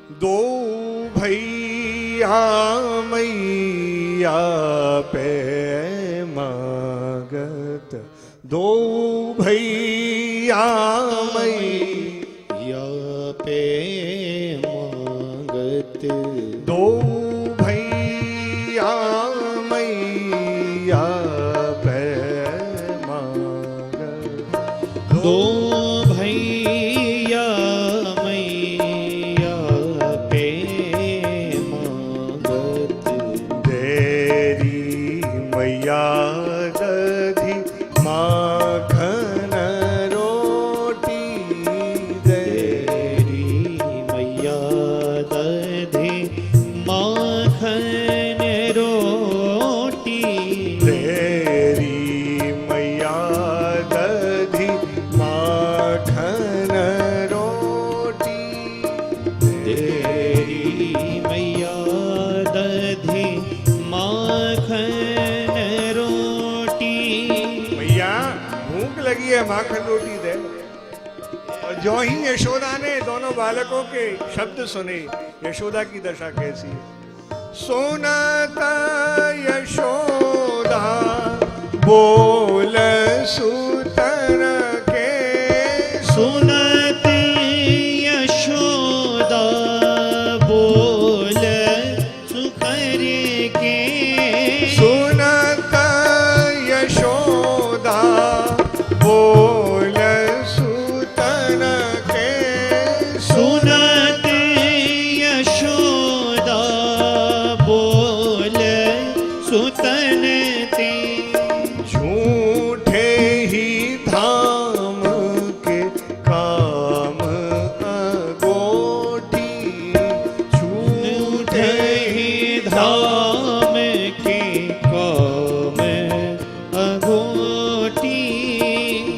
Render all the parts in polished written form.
दो भैया मैया पे मांगत, दो भैया मैया पे मांगत, दो भैया मैया पे मांगत, दो भैया मैया पे मांगत, तेरी मैया दधी माखन रोटी, तेरी मैया दधी माखन रोटी, तेरी मैया दधी माखन रोटी, तेरी मैया दधी माखन रोटी। मैया भूख लगी है, माखन रोटी दे। और जो ही यशोदा ने दोनों बालकों के शब्द सुने, यशोदा की दशा कैसी है। सुनता यशोदा बोल सुतन के, सुनत यशोदा बोल सुकर के, सुनता यशोदा बोल सुतन के, सुनत यशोदा बोल सुतन ते, झूठे ही धाम के काम अगोठी, झूठे ही धाम के काम अघोटी,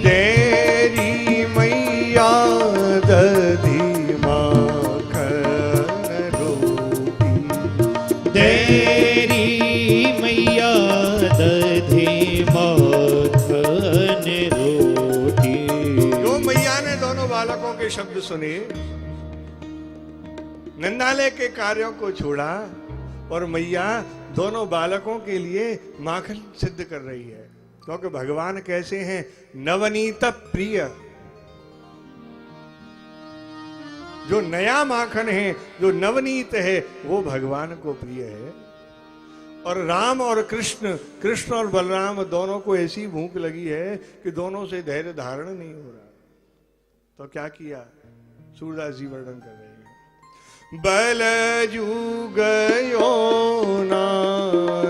तेरी मैया दधी माखन रोटी, तेरी मैया दधी माखन रोटी। जो मैया ने दोनों बालकों के शब्द सुने, नंदालय के कार्यों को छोड़ा और मैया दोनों बालकों के लिए माखन सिद्ध कर रही है। क्योंकि भगवान कैसे हैं, नवनीत प्रिय। जो नया माखन है, जो नवनीत है, वो भगवान को प्रिय है। और राम और कृष्ण, कृष्ण और बलराम दोनों को ऐसी भूख लगी है कि दोनों से धैर्य धारण नहीं हो रहा। तो क्या किया, सूरदास जी वर्णन कर रहे हैं। बलजू गयो ना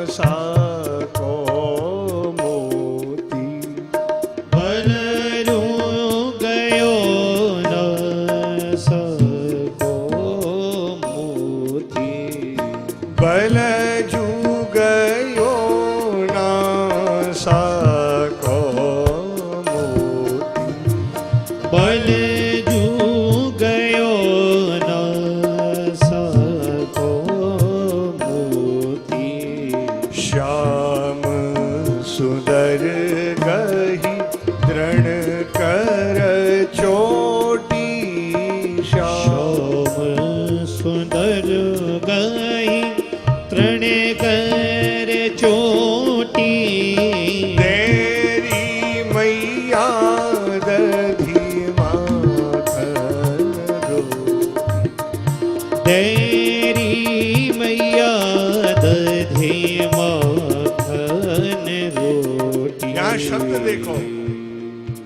साको मोती, बलरू गयो न सको मोती, बलजू गयो ना साको मोती, बलजू गयो न सको मोती, श्याम सुंदर गही दृढ़ कर चोटी, श्याम श्याम सुंदर गई तृण कर चोटी, तेरी मैया दधी माखन रोटी, तेरी मैया दधी माखन रोटी। यहाँ शब्द देखो,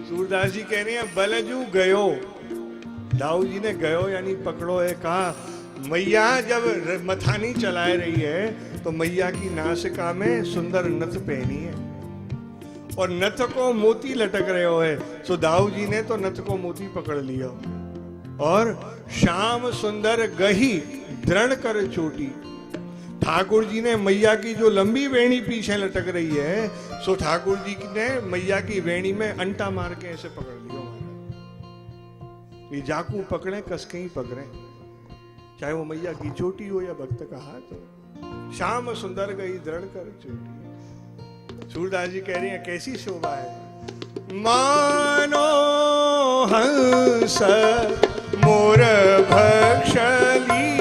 सूरदास जी कह रहे हैं बलजू गयो। दाऊ जी ने गयो यानी पकड़ो है कहा। मैया जब मथानी चला रही है तो मैया की नासिका में सुंदर नथ पहनी है और नथ को मोती लटक रहे हो है। सो दाऊ जी ने तो नथ को मोती पकड़ लिया और श्याम सुंदर गही दृढ़ कर चोटी। ठाकुर जी ने मैया की जो लंबी वेणी पीछे लटक रही है, सो ठाकुर जी ने मैया की वेणी में अंटा मार के ऐसे पकड़ लिया। ये जाकू पकड़े कसके ही पकड़े, चाहे वो मैया की चोटी हो या भक्त का हाथ हो। श्याम सुंदर गई दृढ़ कर चोटी। सूरदास जी कह रहे हैं कैसी शोभा है। मानो हंस मोर भक्षली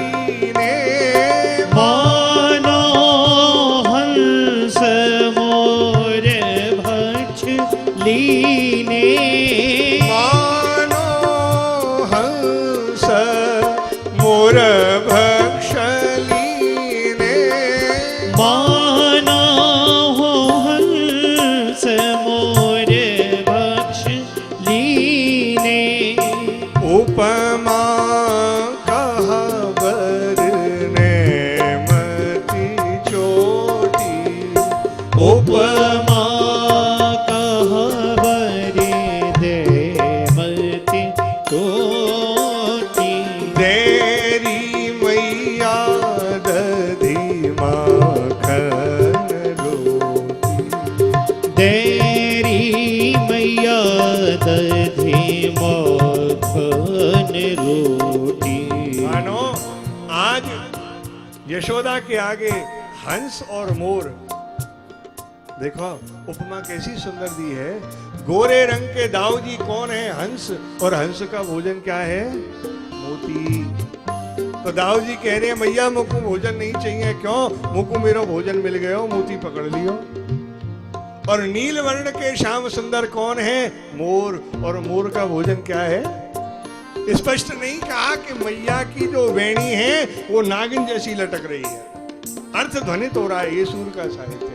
यशोदा के आगे हंस और मोर। देखो उपमा कैसी सुंदर दी है। गोरे रंग के दाऊ जी कौन है? हंस। और हंस का भोजन क्या है? मोती। तो दाऊ जी कह रहे हैं मैया मुझको भोजन नहीं चाहिए। क्यों? मुझको मेरा भोजन मिल गया, मोती पकड़ लियो। और नील वर्ण के श्याम सुंदर कौन है? मोर। और मोर का भोजन क्या है? स्पष्ट नहीं कहा कि मैया की जो वेणी है वो नागिन जैसी लटक रही है। अर्थ ध्वनित हो रहा है, ये सूर का साहित्य है।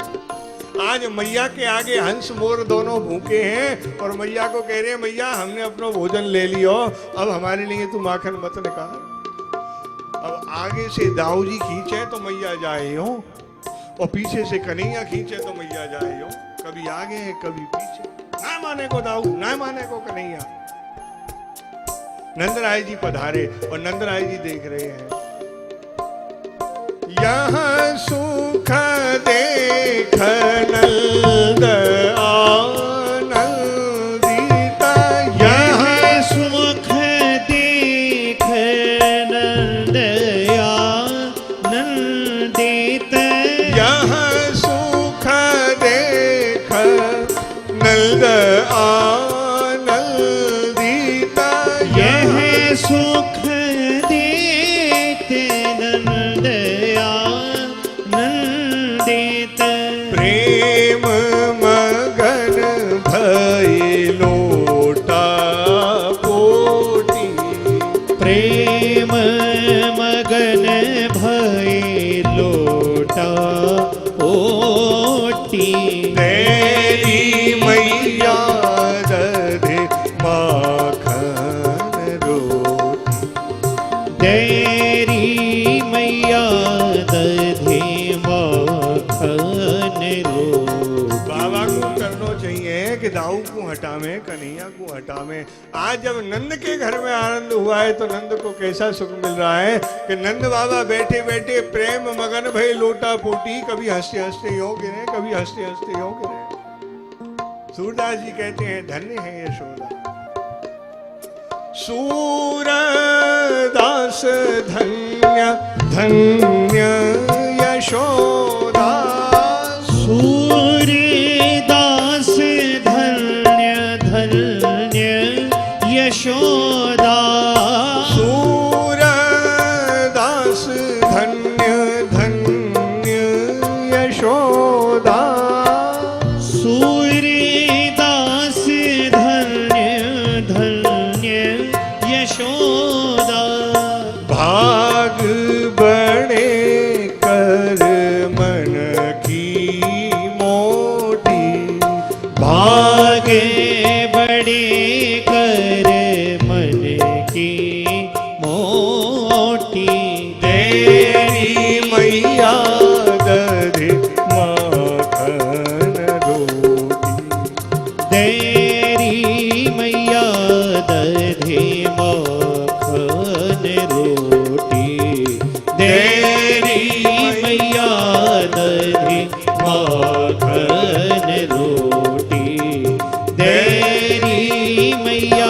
आज मैया के आगे हंस मोर दोनों भूखे हैं और मैया को कह रहे हैं मैया हमने अपना भोजन ले लियो, अब हमारे लिए तू माखन मत निकाल। अब आगे से दाऊ जी खींचे तो मैया जाए हो, और पीछे से कन्हैया खींचे तो मैया जाए हो। कभी आगे कभी पीछे, ना माने को दाऊ, ना माने को कन्हैया। नंदराय जी पधारे और नंदराय जी देख रहे हैं यहाँ सुख देख नंद आनंदिता। यहाँ सुख देख नंद आनंदित। यहाँ सुख देख नंद आनंदिता। यह सुख देख नंद आनंदित। प्रेम मगन भय लोटा पोटी। प्रेम मगन भय लोटा ओटी। तेरी मैया दधे माखन रोटी। तेरी मैया दधे माखन रोटी। बाबा को करना चाहिए कि दाऊ को हटावे, कन्हैया को हटावे। आज जब नंद के घर में आनंद हुआ है तो नंद को कैसा सुख मिल रहा है कि नंद बाबा बैठे बैठे प्रेम मगन भई लोटा पोटी। कभी हंसते हंसते यो गिरे, कभी हंसते हंसते यो गिरे। सूरदास जी कहते हैं धन्य है यशोदा। सूरदास धन्य धन्य यशोदा। सूरदास धन्य धन्य यशोदा। सूरदास धन्य धन्य यशोदा। सूरदास धन्य धन्य यशोदा। भाग बड़े कर मन की मोटी। भागे बड़े कर मन की मोटी। तेरी मैया दधे माखन रोटी। तेरी मैया दधे माखन रोटी। तेरी मैया दधे माखन रोटी। तेरी मैया